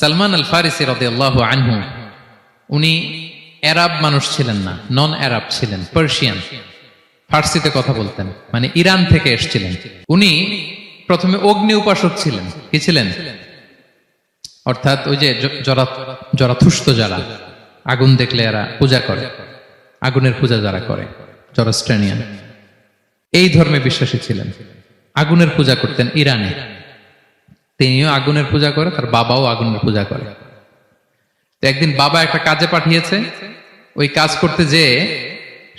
সালমান আল ফারিসি রাদিয়াল্লাহু আনহু উনি আরব মানুষ ছিলেন না, নন আরব ছিলেন, পার্সিয়ান, ফার্সিতে কথা বলতেন, মানে ইরান থেকে এসেছিলেন। উনি প্রথমে অগ্নি উপাসক ছিলেন। কি ছিলেন? অর্থাৎ ওই যে জরাথুস্ত যারা আগুন দেখলে এরা পূজা করে, আগুনের পূজা যারা করে, জরাস্ট্রেনিয়ান, এই ধর্মে বিশ্বাসী ছিলেন। আগুনের পূজা করতেন ইরানে। তিনিও আগুনের পূজা করে, তার বাবাও আগুনের পূজা করে। তো একদিন বাবা একটা কাজে পাঠিয়েছে, ওই কাজ করতে যেয়ে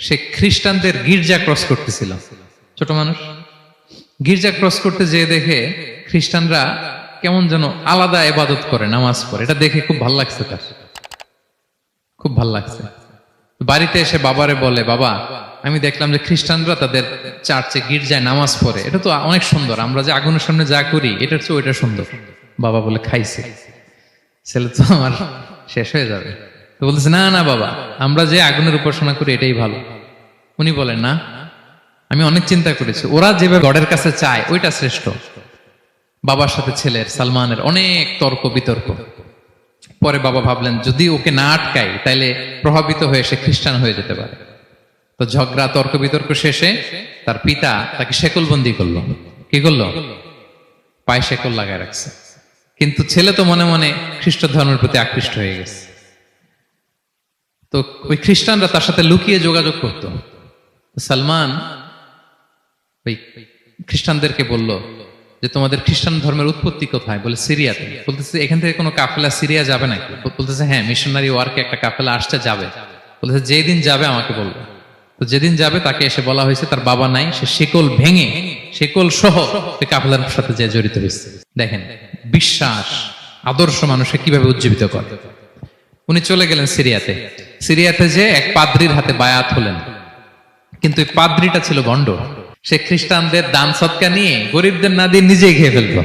সে খ্রিস্টানদের গির্জা ক্রস করতেছিল। ছোট মানুষ গির্জা ক্রস করতে যেয়ে দেখে খ্রিস্টানরা কেমন যেন আলাদা ইবাদত করে, নামাজ পড়ে। এটা দেখে খুব ভালো লাগছে, তার খুব ভালো লাগছে। বাড়িতে এসে বাবারে বলে, বাবা আমি দেখলাম যে খ্রিস্টানরা তাদের চার্চে গির্জায় নামাজ পড়ে, এটা তো অনেক সুন্দর, আমরা যে আগুনের সামনে যা করি এটার চেয়ে ওইটা সুন্দর। বাবা বলে, খাইছে, ছেলে তো আমার শেষ হয়ে যাবে। তো বলতেছে, না না বাবা, আমরা যে আগুনের উপাসনা করি এটাই ভালো। উনি বলেন, না, আমি অনেক চিন্তা করেছি, ওরা যেভাবে গডের কাছে চায় ওইটা শ্রেষ্ঠ। বাবার সাথে ছেলের, সালমানের অনেক তর্ক বিতর্ক। পরে বাবা ভাবলেন, যদি ওকে না আটকাই তাইলে প্রভাবিত হয়ে সে খ্রিস্টান হয়ে যেতে পারে। তো ঝগড়া তর্ক বিতর্ক শেষে তার পিতা তাকে শেকলবন্দি করলো। কি করলো? পায়ে শেকল লাগায় রাখছে। কিন্তু ছেলে তো মনে মনে খ্রিস্ট ধর্মের প্রতি আকৃষ্ট হয়ে গেছে। তো ওই খ্রিস্টানরা তার সাথে লুকিয়ে যোগাযোগ করত। সালমান ওই খ্রিস্টানদেরকে বলল যে, তোমাদের খ্রিস্টান ধর্মের উৎপত্তি কোথায়? বলে, সিরিয়াতে। বলতেছে, এখান থেকে কোনো কাফেলা সিরিয়া যাবে নাকি? বলতেছে, হ্যাঁ, মিশনারি ওয়ার্কে একটা কাফেলা আসছে, যাবে। বলতেছে, যেদিন যাবে আমাকে বলবে। তো যেদিন যাবে তাকে এসে বলা হয়েছে তার বাবা নাই, সে শিকল ভেঙে, শিকল সহ ওই কাফেলার সাথে যে জড়িত হয়েছে। দেখেন বিশ্বাস, আদর্শ মানুষকে কিভাবে উজ্জীবিত করে। উনি চলে গেলেন সিরিয়াতে। সিরিয়াতে যে এক পাদ্রির হাতে বায়াত হলেন, কিন্তু এই পাদ্রিটা ছিল ভণ্ড। সে খ্রিস্টানদের দান সৎকা নিয়ে গরিবদের না দিয়ে নিজেই খেয়ে ফেলতো।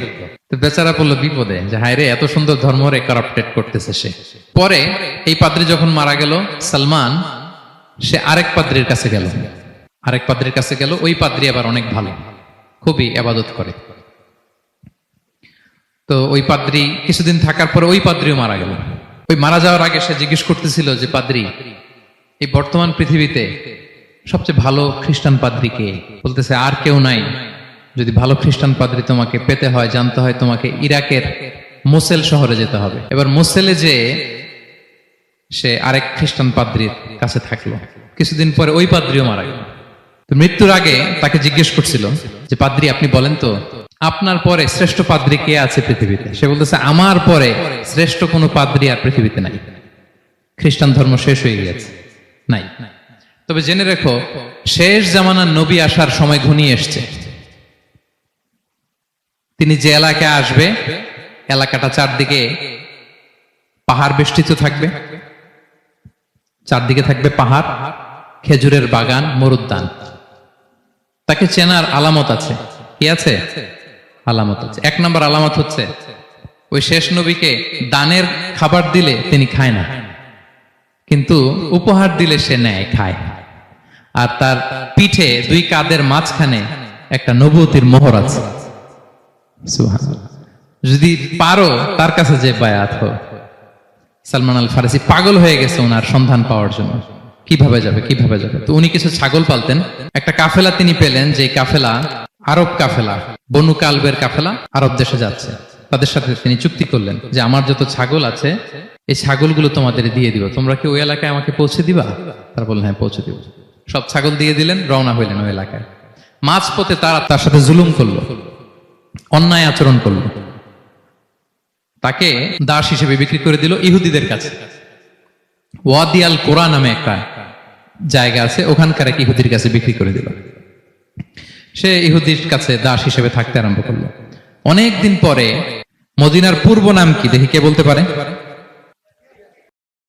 তো বেচারা পড়লো বিপদে, যে হায় রে, এত সুন্দর ধর্ম রে কারাপ্টেড করতেছে সে। পরে এই পাদ্রি যখন মারা গেল, সালমান সে আরেক পাদ্রির কাছে গেল। আরেক পাদ্রির কাছে গেল। ওই পাদ্রি আবার অনেক ভালো, খুবই ইবাদত করে। তো ওই পাদ্রি কিছুদিন থাকার পরে ওই পাদ্রিও মারা গেল। ওই মারা যাওয়ার আগে সে জিজ্ঞেস করতেছিল যে, পাদ্রি, এই বর্তমান পৃথিবীতে সবচেয়ে ভালো খ্রিস্টান পাদ্রি কে? বলতেছে, আর কেউ নাই। যদি ভালো খ্রিস্টান পাদ্রি তোমাকে পেতে হয়, জানতে হয়, তোমাকে ইরাকের মোসেল শহরে যেতে হবে। এবার মোসেলে যে সে আরেক খ্রিস্টান পাদ্রির কাছে থাকলো। কিছুদিন পরে ওই পাদ্রিও মারা গেল। তো মৃত্যুর আগে তাকে জিজ্ঞেস করছিল যে, পাদ্রি আপনি বলেন তো, আপনার পরে শ্রেষ্ঠ পাদ্রি কে আছে পৃথিবীতে? সে বলতেছে, আমার পরে শ্রেষ্ঠ কোনো পাদ্রি আর পৃথিবীতে নাই। খ্রিস্টান ধর্ম শেষ হয়ে গেছে, নাই। তবে জেনে রেখো, শেষ জামানার নবী আসার সময় ঘনিয়ে এসছে। তিনি যে এলাকায় আসবে, এলাকাটা চারদিকে পাহাড় বেষ্টিত থাকবে। চারদিকে থাকবে পাহাড়, খেজুরের বাগান, মরুদ্যান। তাকে চেনার আলামত আছে। কি আছে? আলামত আছে। এক নম্বর আলামত হচ্ছে, ওই শেষ নবীকে দানের খাবার দিলে তিনি খায় না, কিন্তু উপহার দিলে সে নেয়, খায়। আর তার পিঠে দুই কাঁধের মাঝখানে একটা নবুয়তির মোহর আছে। সুবহানাল্লাহ। যদি পারো তার কাছে যে বায়াত হও। সালমান আল ফারিসি পাগল হয়ে গেছে ওনার সন্ধান পাওয়ার জন্য। কিভাবে যাবে, কিভাবে যাবে? তো উনি কিছু ছাগল পালতেন। একটা কাফেলা তিনি পেলেন, যে কাফেলা আরব কাফেলা, বনু কালবের কাফেলা, আরব দেশে যাচ্ছে। তাদের সাথে তিনি চুক্তি করলেন যে, আমার যত ছাগল আছে এই ছাগলগুলো তোমাদের দিয়ে দিব, তোমরা কি ওই এলাকায় আমাকে পৌঁছে দিবা? তারা বললেন, হ্যাঁ, পৌঁছে দিব। সব ছাগল দিয়ে দিলেন, রওনা হইলেন ওই এলাকায়। মাঝপথে তারা তার সাথে জুলুম করলো, অন্যায় আচরণ করলো। তাকে দাস হিসেবে বিক্রি করে দিল ইহুদিদের কাছে। ওয়াদি আল কোরা নামে একটা জায়গা আছে, ওখানকার এক ইহুদির কাছে বিক্রি করে দিল। সে ইহুদির কাছে দাস হিসেবে থাকতে আরম্ভ করলো। অনেকদিন পরে, মদিনার পূর্ব নাম কি দেখি কে বলতে পারে?